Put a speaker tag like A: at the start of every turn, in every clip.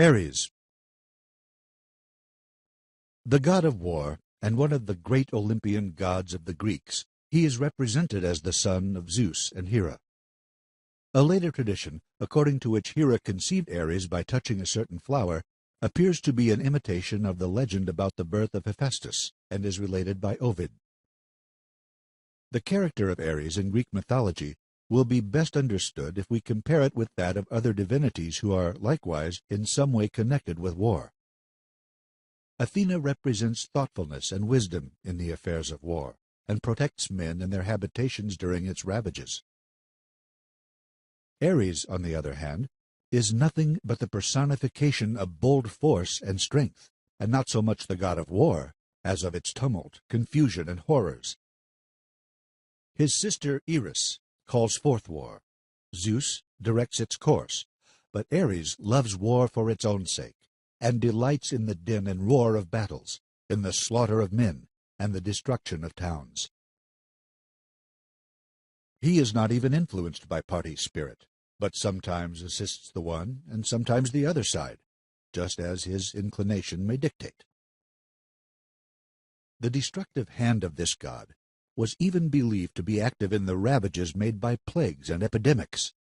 A: Ares, the god of war and one of the great Olympian gods of the Greeks, he is represented as the son of Zeus and Hera. A later tradition, according to which Hera conceived Ares by touching a certain flower, appears to be an imitation of the legend about the birth of Hephaestus, and is related by Ovid. The character of Ares in Greek mythology will be best understood if we compare it with that of other divinities who are likewise in some way connected with war. Athena represents thoughtfulness and wisdom in the affairs of war, and protects men in their habitations during its ravages. Ares, on the other hand, is nothing but the personification of bold force and strength, and not so much the god of war as of its tumult, confusion, and horrors. His sister Eris calls forth war. Zeus directs its course, but Ares loves war for its own sake, and delights in the din and roar of battles, in the slaughter of men, and the destruction of towns. He is not even influenced by party spirit, but sometimes assists the one and sometimes the other side, just as his inclination may dictate. The destructive hand of this god was even believed to be active in the ravages made by plagues and epidemics.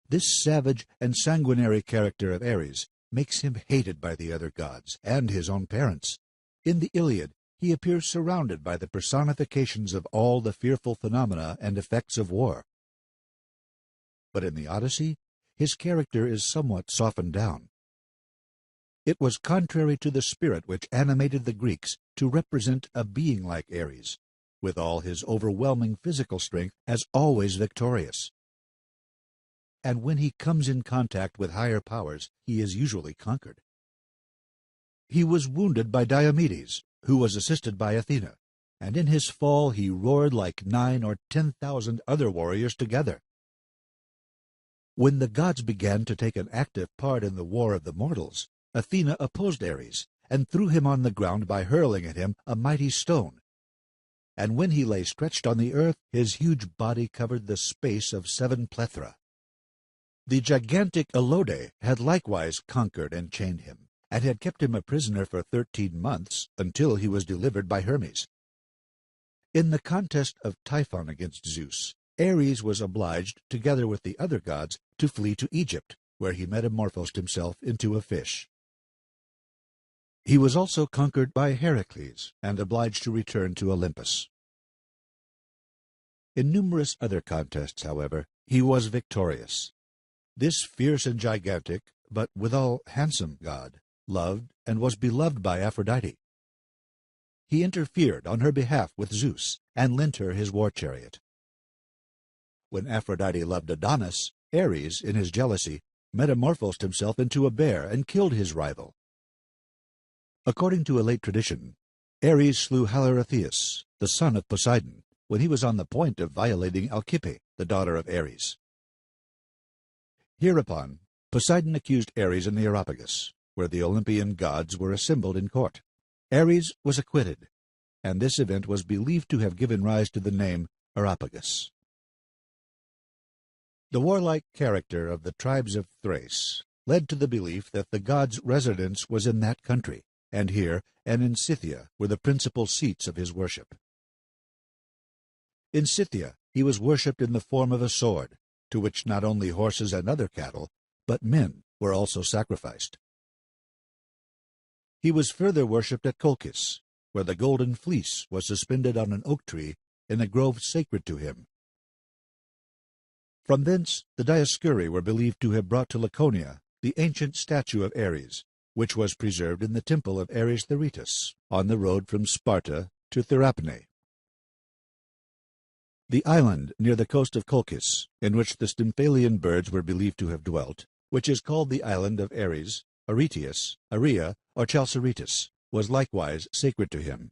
A: This savage and sanguinary character of Ares makes him hated by the other gods and his own parents. In the Iliad, he appears surrounded by the personifications of all the fearful phenomena and effects of war. But in the Odyssey, his character is somewhat softened down. It was contrary to the spirit which animated the Greeks to represent a being like Ares, with all his overwhelming physical strength, as always victorious. And when he comes in contact with higher powers, he is usually conquered. He was wounded by Diomedes, who was assisted by Athena, and in his fall he roared like 9,000 or 10,000 other warriors together. When the gods began to take an active part in the war of the mortals, Athena opposed Ares, and threw him on the ground by hurling at him a mighty stone. And when he lay stretched on the earth, his huge body covered the space of 7 plethra. The gigantic Elode had likewise conquered and chained him, and had kept him a prisoner for 13 months, until he was delivered by Hermes. In the contest of Typhon against Zeus, Ares was obliged, together with the other gods, to flee to Egypt, where he metamorphosed himself into a fish. He was also conquered by Hercules, and obliged to return to Olympus. In numerous other contests, however, he was victorious. This fierce and gigantic, but withal handsome god, loved and was beloved by Aphrodite. He interfered on her behalf with Zeus, and lent her his war chariot. When Aphrodite loved Adonis, Ares, in his jealousy, metamorphosed himself into a bear and killed his rival. According to a late tradition, Ares slew Haliarthius, the son of Poseidon, when he was on the point of violating Alcippe, the daughter of Ares. Hereupon, Poseidon accused Ares in the Areopagus, where the Olympian gods were assembled in court. Ares was acquitted, and this event was believed to have given rise to the name Areopagus. The warlike character of the tribes of Thrace led to the belief that the god's residence was in that country, and here and in Scythia were the principal seats of his worship. In Scythia he was worshipped in the form of a sword, to which not only horses and other cattle, but men were also sacrificed. He was further worshipped at Colchis, where the golden fleece was suspended on an oak tree in a grove sacred to him. From thence the Dioscuri were believed to have brought to Laconia the ancient statue of Ares, which was preserved in the temple of Ares Theritas, on the road from Sparta to Therapne. The island near the coast of Colchis, in which the Stymphalian birds were believed to have dwelt, which is called the island of Ares, Aretius, Aria, or Chalceritis, was likewise sacred to him.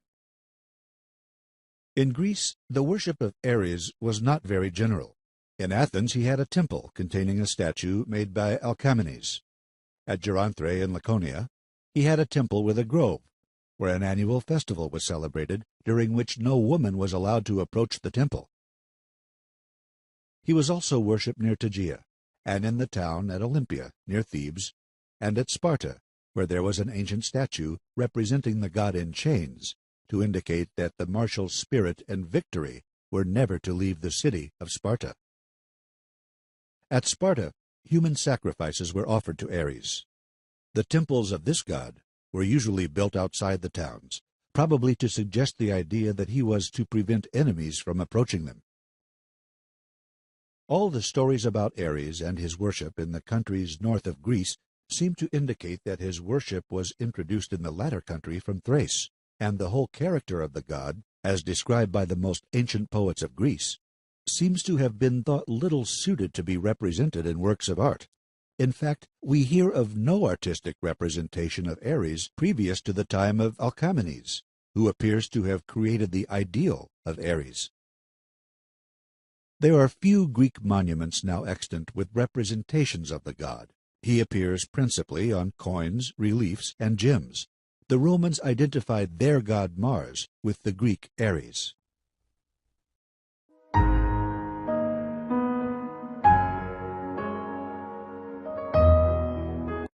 A: In Greece, the worship of Ares was not very general. In Athens he had a temple containing a statue made by Alcamenes. At Geronthre in Laconia he had a temple with a grove, where an annual festival was celebrated, during which no woman was allowed to approach the temple. He was also worshipped near Tegea, and in the town at Olympia, near Thebes, and at Sparta, where there was an ancient statue representing the god in chains, to indicate that the martial spirit and victory were never to leave the city of Sparta. At Sparta, human sacrifices were offered to Ares. The temples of this god were usually built outside the towns, probably to suggest the idea that he was to prevent enemies from approaching them. All the stories about Ares and his worship in the countries north of Greece seem to indicate that his worship was introduced in the latter country from Thrace, and the whole character of the god, as described by the most ancient poets of Greece, seems to have been thought little suited to be represented in works of art. In fact, we hear of no artistic representation of Ares previous to the time of Alcamenes, who appears to have created the ideal of Ares. There are few Greek monuments now extant with representations of the god. He appears principally on coins, reliefs, and gems. The Romans identified their god Mars with the Greek Ares.